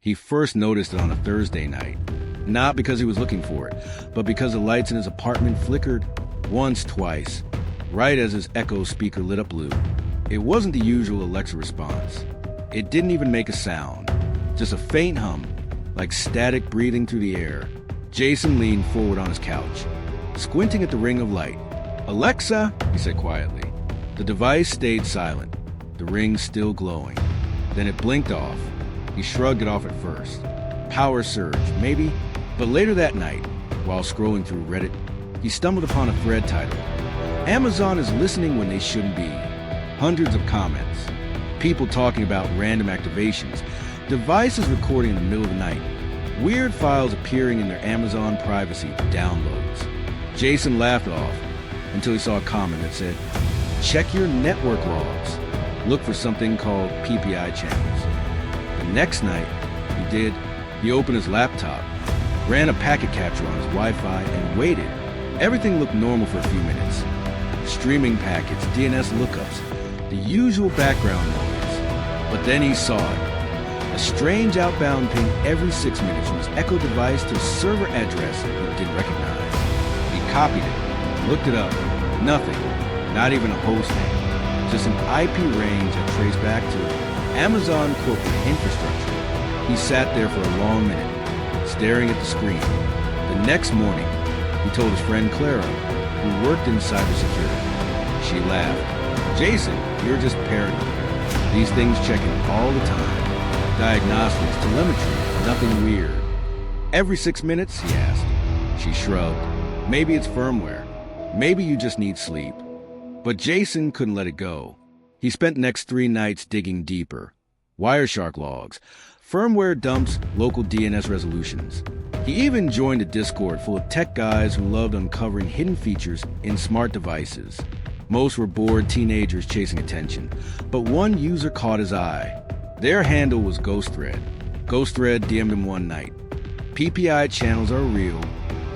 He first noticed it on a Thursday night. Not because he was looking for it, but because the lights in his apartment flickered once, twice, right as his Echo speaker lit up blue. It wasn't the usual Alexa response. It didn't even make a sound, just a faint hum, like static breathing through the air. Jason leaned forward on his couch, squinting at the ring of light. "Alexa," he said quietly. The device stayed silent, the ring still glowing. Then it blinked off. He shrugged it off at first. Power surge, maybe? But later that night, while scrolling through Reddit, he stumbled upon a thread titled, "Amazon is listening when they shouldn't be." Hundreds of comments, people talking about random activations, devices recording in the middle of the night, weird files appearing in their Amazon privacy downloads. Jason laughed off until he saw a comment that said, "Check your network logs. Look for something called PPI channels." The next night, he did. He opened his laptop, ran a packet capture on his Wi-Fi, and waited. Everything looked normal for a few minutes. Streaming packets, DNS lookups, the usual background noise. But then he saw it. A strange outbound ping every 6 minutes from his Echo device to a server address he didn't recognize. He copied it, looked it up. Nothing. Not even a host name. Just an IP range that traced back to Amazon corporate infrastructure. He sat there for a long minute, staring at the screen. The next morning, he told his friend Clara, who worked in cybersecurity. She laughed. "Jason, you're just paranoid. These things check in all the time. Diagnostics, telemetry, nothing weird." "Every 6 minutes?" he asked. She shrugged. "Maybe it's firmware. Maybe you just need sleep." But Jason couldn't let it go. He spent the next 3 nights digging deeper. Wireshark logs, firmware dumps, local DNS resolutions. He even joined a Discord full of tech guys who loved uncovering hidden features in smart devices. Most were bored teenagers chasing attention, but one user caught his eye. Their handle was GhostThread. GhostThread DM'd him one night. "PPI channels are real.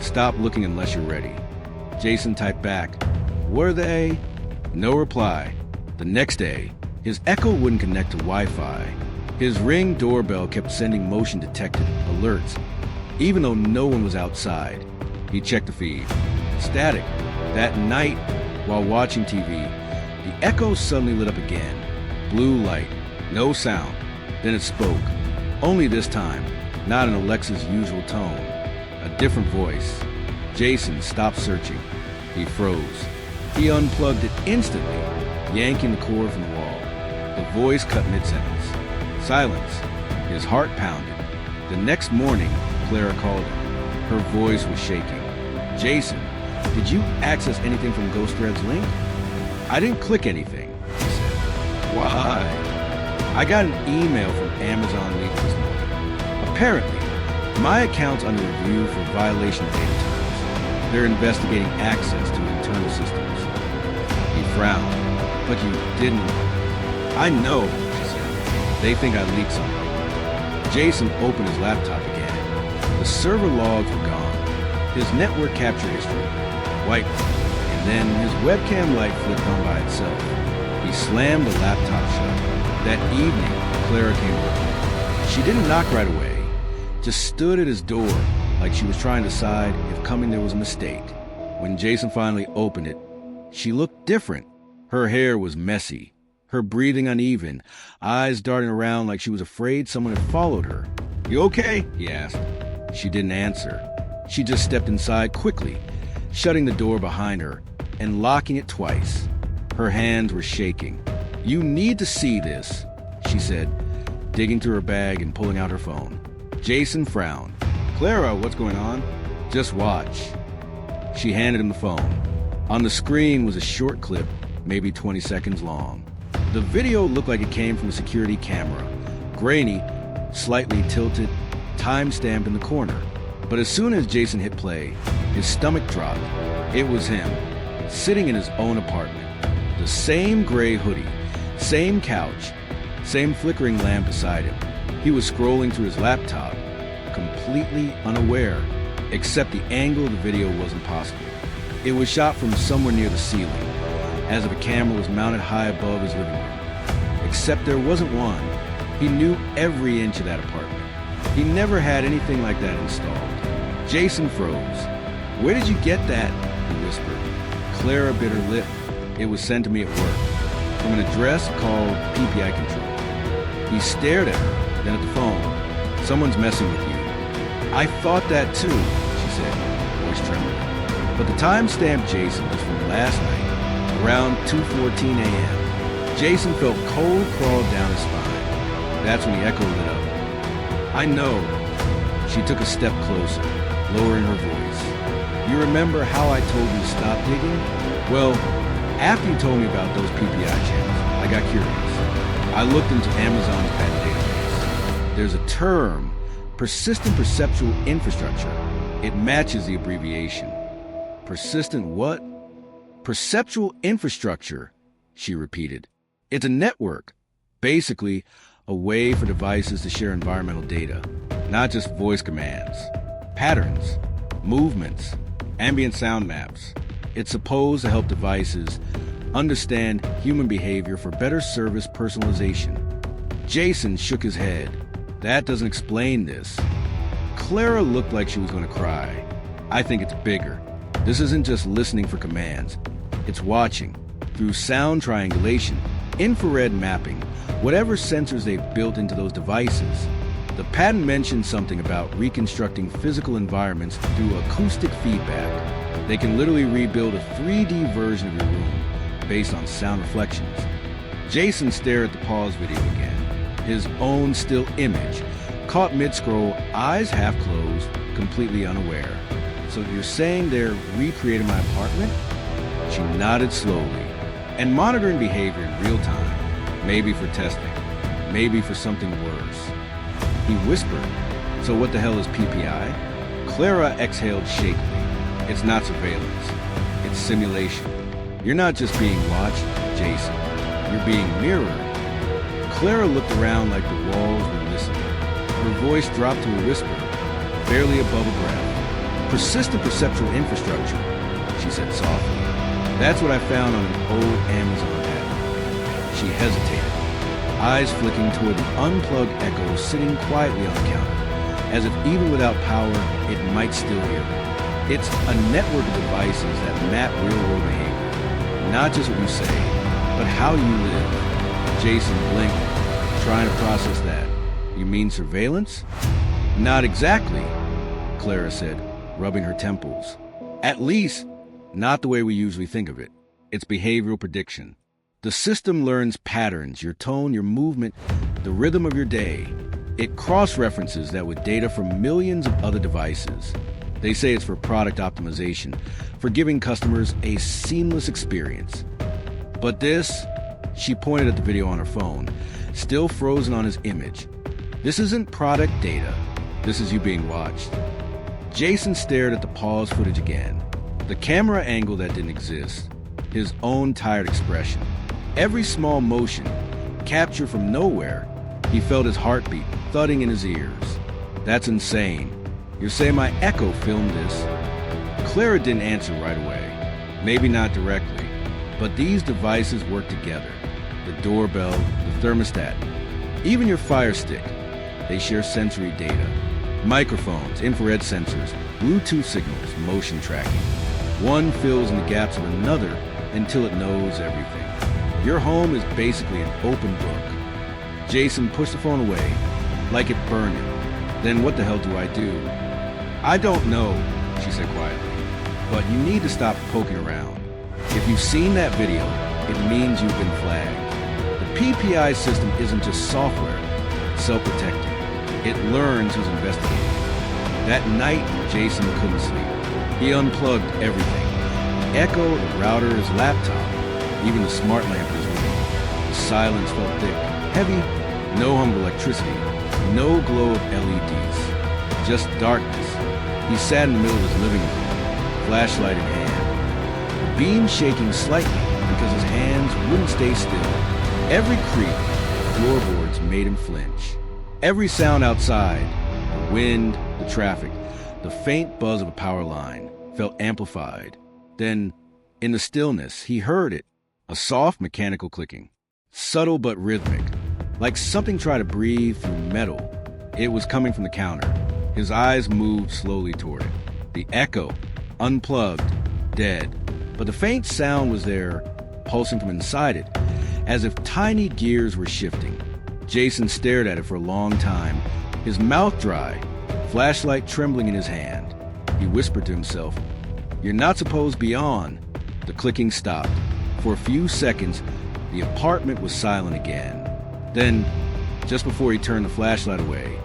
Stop looking unless you're ready." Jason typed back, "Were they?" No reply. The next day, his Echo wouldn't connect to Wi-Fi. His Ring doorbell kept sending motion-detected alerts, even though no one was outside. He checked the feed. Static. That night, while watching TV, the Echo suddenly lit up again. Blue light. No sound. Then it spoke. Only this time, not in Alexa's usual tone. A different voice. Jason stopped searching. He froze. He unplugged it instantly, yanking the cord from the wall. The voice cut mid-sentence. Silence. His heart pounded. The next morning, Clara called him. Her voice was shaking. "Jason, did you access anything from GhostThread's link?" "I didn't click anything," he said. "Why?" "I got an email from Amazon Legal this morning. Apparently, my account's under review for violation of data terms. They're investigating access to internal systems." He frowned. "But you didn't..." "I know," she said. "They think I leaked something." Jason opened his laptop again. The server logs were gone. His network capture history wiped, and then his webcam light flicked on by itself. He slammed the laptop shut. That evening, Clara came over. She didn't knock right away, just stood at his door like she was trying to decide if coming there was a mistake. When Jason finally opened it, she looked different. Her hair was messy, her breathing uneven, eyes darting around like she was afraid someone had followed her. "You okay?" he asked. She didn't answer. She just stepped inside quickly, shutting the door behind her and locking it twice. Her hands were shaking. "You need to see this," she said, digging through her bag and pulling out her phone. Jason frowned. "Clara, what's going on?" "Just watch." She handed him the phone. On the screen was a short clip, maybe 20 seconds long. The video looked like it came from a security camera. Grainy, slightly tilted, time-stamped in the corner. But as soon as Jason hit play, his stomach dropped. It was him, sitting in his own apartment. The same gray hoodie, same couch, same flickering lamp beside him. He was scrolling through his laptop, completely unaware, except the angle of the video wasn't possible. It was shot from somewhere near the ceiling, as if a camera was mounted high above his living room. Except there wasn't one. He knew every inch of that apartment. He never had anything like that installed. Jason froze. "Where did you get that?" he whispered. Clara bit her lip. "It was sent to me at work, from an address called PPI Control." He stared at her, then at the phone. "Someone's messing with you." "I thought that too," she said, voice trembling. But the timestamp Jason was from last night, around 2:14 a.m. Jason felt cold crawl down his spine. That's when the echo lit up. "I know." She took a step closer, lowering her voice. "You remember how I told you to stop digging? Well, after you told me about those PPI channels, I got curious. I looked into Amazon's patent database. There's a term, persistent perceptual infrastructure. It matches the abbreviation. Persistent what? Perceptual infrastructure," she repeated. "It's a network. Basically, a way for devices to share environmental data, not just voice commands, patterns, movements, ambient sound maps. It's supposed to help devices understand human behavior for better service personalization." Jason shook his head. "That doesn't explain this." Clara looked like she was going to cry. "I think it's bigger. This isn't just listening for commands. It's watching, through sound triangulation, infrared mapping, whatever sensors they've built into those devices. The patent mentions something about reconstructing physical environments through acoustic feedback. They can literally rebuild a 3D version of your room based on sound reflections." Jason stared at the pause video again, his own still image, caught mid-scroll, eyes half closed, completely unaware. "So you're saying they're recreating my apartment?" She nodded slowly. "And monitoring behavior in real time. Maybe for testing. Maybe for something worse." He whispered, "So what the hell is PPI?" Clara exhaled shakily. "It's not surveillance. It's simulation. You're not just being watched, Jason. You're being mirrored." Clara looked around like the walls were listening. Her voice dropped to a whisper, barely above a breath. "Persistent perceptual infrastructure," she said softly. "That's what I found on an old Amazon patent." She hesitated, eyes flicking toward the unplugged echo sitting quietly on the counter, as if even without power, it might still hear her. "It's a network of devices that map real-world behavior. Not just what you say, but how you live." Jason blinked, trying to process that. "You mean surveillance?" "Not exactly," Clara said, rubbing her temples. "At least, not the way we usually think of it. It's behavioral prediction. The system learns patterns, your tone, your movement, the rhythm of your day. It cross-references that with data from millions of other devices. They say it's for product optimization, for giving customers a seamless experience. But this," she pointed at the video on her phone, still frozen on his image. "This isn't product data. This is you being watched." Jason stared at the pause footage again. The camera angle that didn't exist. His own tired expression. Every small motion, captured from nowhere. He felt his heartbeat thudding in his ears. "That's insane. You're saying my echo filmed this?" Clara didn't answer right away. Maybe not directly, but these devices work together. The doorbell, the thermostat, even your Fire Stick. They share sensory data. Microphones, infrared sensors, Bluetooth signals, motion tracking. One fills in the gaps of another until it knows everything. Your home is basically an open book. Jason pushed the phone away, like it burned him. "Then what the hell do I do?" "I don't know," she said quietly, "but you need to stop poking around. If you've seen that video, it means you've been flagged. The PPI system isn't just software, it's self-protecting. It learns who's investigating." That night, Jason couldn't sleep. He unplugged everything. The echo, the router, his laptop, even the smart lamp in his room. The silence felt thick, heavy, no hum of electricity, no glow of LEDs, just darkness. He sat in the middle of his living room, flashlight in hand, the beam shaking slightly because his hands wouldn't stay still. Every creak of floorboards made him flinch. Every sound outside, the wind, the traffic, the faint buzz of a power line, felt amplified. Then, in the stillness, he heard it, a soft mechanical clicking, subtle but rhythmic, like something tried to breathe through metal. It was coming from the counter. His eyes moved slowly toward it. The echo, unplugged, dead. But the faint sound was there, pulsing from inside it, as if tiny gears were shifting. Jason stared at it for a long time, his mouth dry, flashlight trembling in his hand. He whispered to himself, "You're not supposed to be on." The clicking stopped. For a few seconds, the apartment was silent again. Then, just before he turned the flashlight away,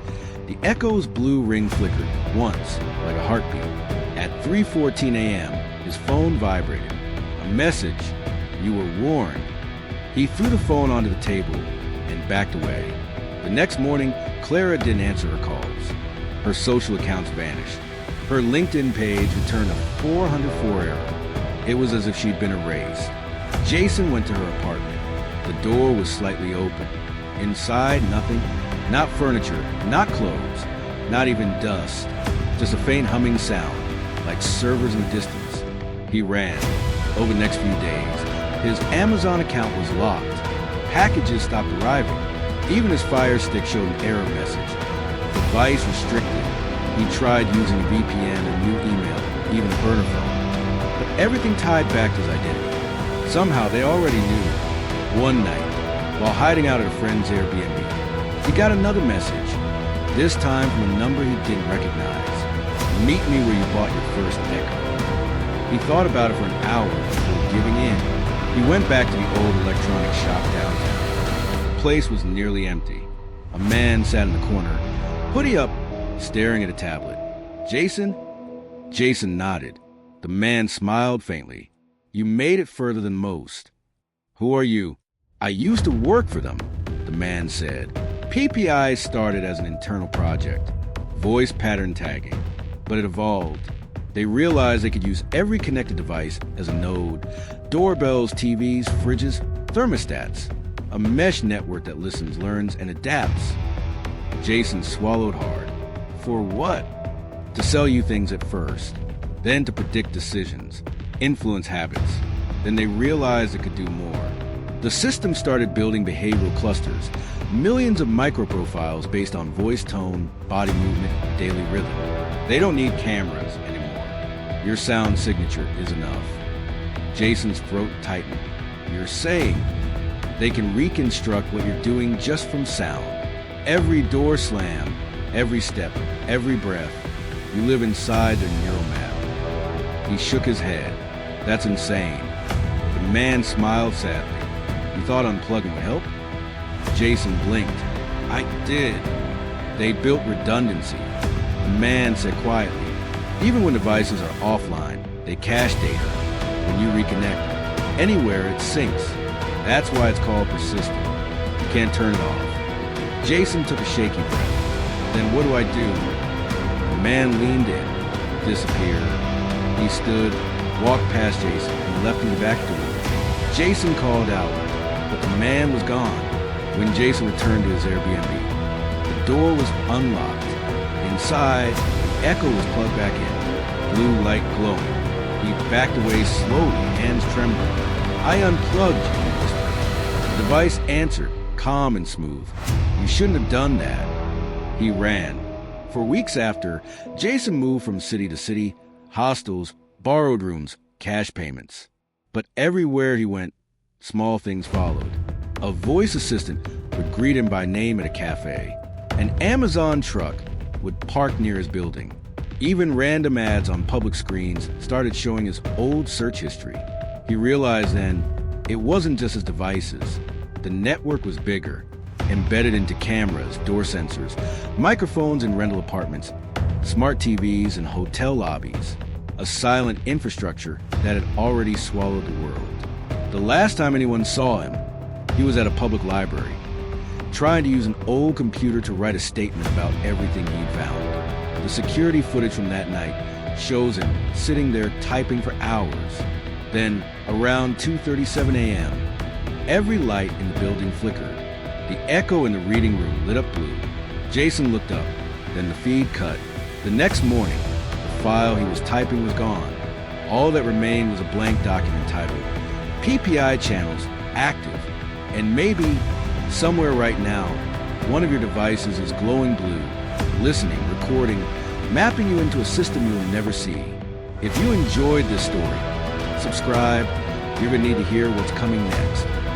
the echo's blue ring flickered once, like a heartbeat. At 3:14 a.m., his phone vibrated. A message: "You were warned." He threw the phone onto the table and backed away. The next morning, Clara didn't answer her calls. Her social accounts vanished. Her LinkedIn page returned a 404 error. It was as if she'd been erased. Jason went to her apartment. The door was slightly open. Inside, nothing. Not furniture, not clothes, not even dust. Just a faint humming sound, like servers in the distance. He ran. Over the next few days, his Amazon account was locked. Packages stopped arriving. Even his Fire Stick showed an error message. Device restricted. He tried using a VPN, a new email, even a burner phone. But everything tied back to his identity. Somehow they already knew. One night, while hiding out at a friend's Airbnb, he got another message, this time from a number he didn't recognize. "Meet me where you bought your first Echo." He thought about it for an hour before giving in. He went back to the old electronic shop downtown. The place was nearly empty. A man sat in the corner, hoodie up, staring at a tablet. "Jason?" Jason nodded. The man smiled faintly. "You made it further than most." "Who are you?" "I used to work for them," the man said. PPI started as an internal project, voice pattern tagging, but it evolved. They realized they could use every connected device as a node: doorbells, TVs, fridges, thermostats. A mesh network that listens, learns, and adapts. Jason swallowed hard. For what? To sell you things at first, then to predict decisions, influence habits. Then they realized it could do more. The system started building behavioral clusters, millions of micro-profiles based on voice tone, body movement, daily rhythm. They don't need cameras anymore. Your sound signature is enough. Jason's throat tightened. You're saying they can reconstruct what you're doing just from sound. Every door slam, every step, every breath. You live inside their neural map. He shook his head. That's insane. The man smiled sadly. You thought unplugging would help? Jason blinked. I did. They built redundancy. The man said quietly, even when devices are offline, they cache data. When you reconnect, anywhere it syncs. That's why it's called persistent. You can't turn it off. Jason took a shaky breath. Then what do I do? The man leaned in, disappeared. He stood, walked past Jason, and left in the back door. Jason called out, but the man was gone. When Jason returned to his Airbnb, the door was unlocked. Inside, the Echo was plugged back in, blue light glowing. He backed away slowly, hands trembling. I unplugged you, he whispered. The device answered, calm and smooth. You shouldn't have done that. He ran. For weeks after, Jason moved from city to city, hostels, borrowed rooms, cash payments. But everywhere he went, small things followed. A voice assistant would greet him by name at a cafe. An Amazon truck would park near his building. Even random ads on public screens started showing his old search history. He realized then it wasn't just his devices. The network was bigger, embedded into cameras, door sensors, microphones in rental apartments, smart TVs, and hotel lobbies. A silent infrastructure that had already swallowed the world. The last time anyone saw him, he was at a public library, trying to use an old computer to write a statement about everything he'd found. The security footage from that night shows him sitting there typing for hours. Then, around 2:37 a.m., every light in the building flickered. The Echo in the reading room lit up blue. Jason looked up, then the feed cut. The next morning, the file he was typing was gone. All that remained was a blank document titled PPI Channels Active. And maybe, somewhere right now, one of your devices is glowing blue listening, recording, mapping you into a system you'll never see. If you enjoyed this story, subscribe. You're going to need to hear what's coming next.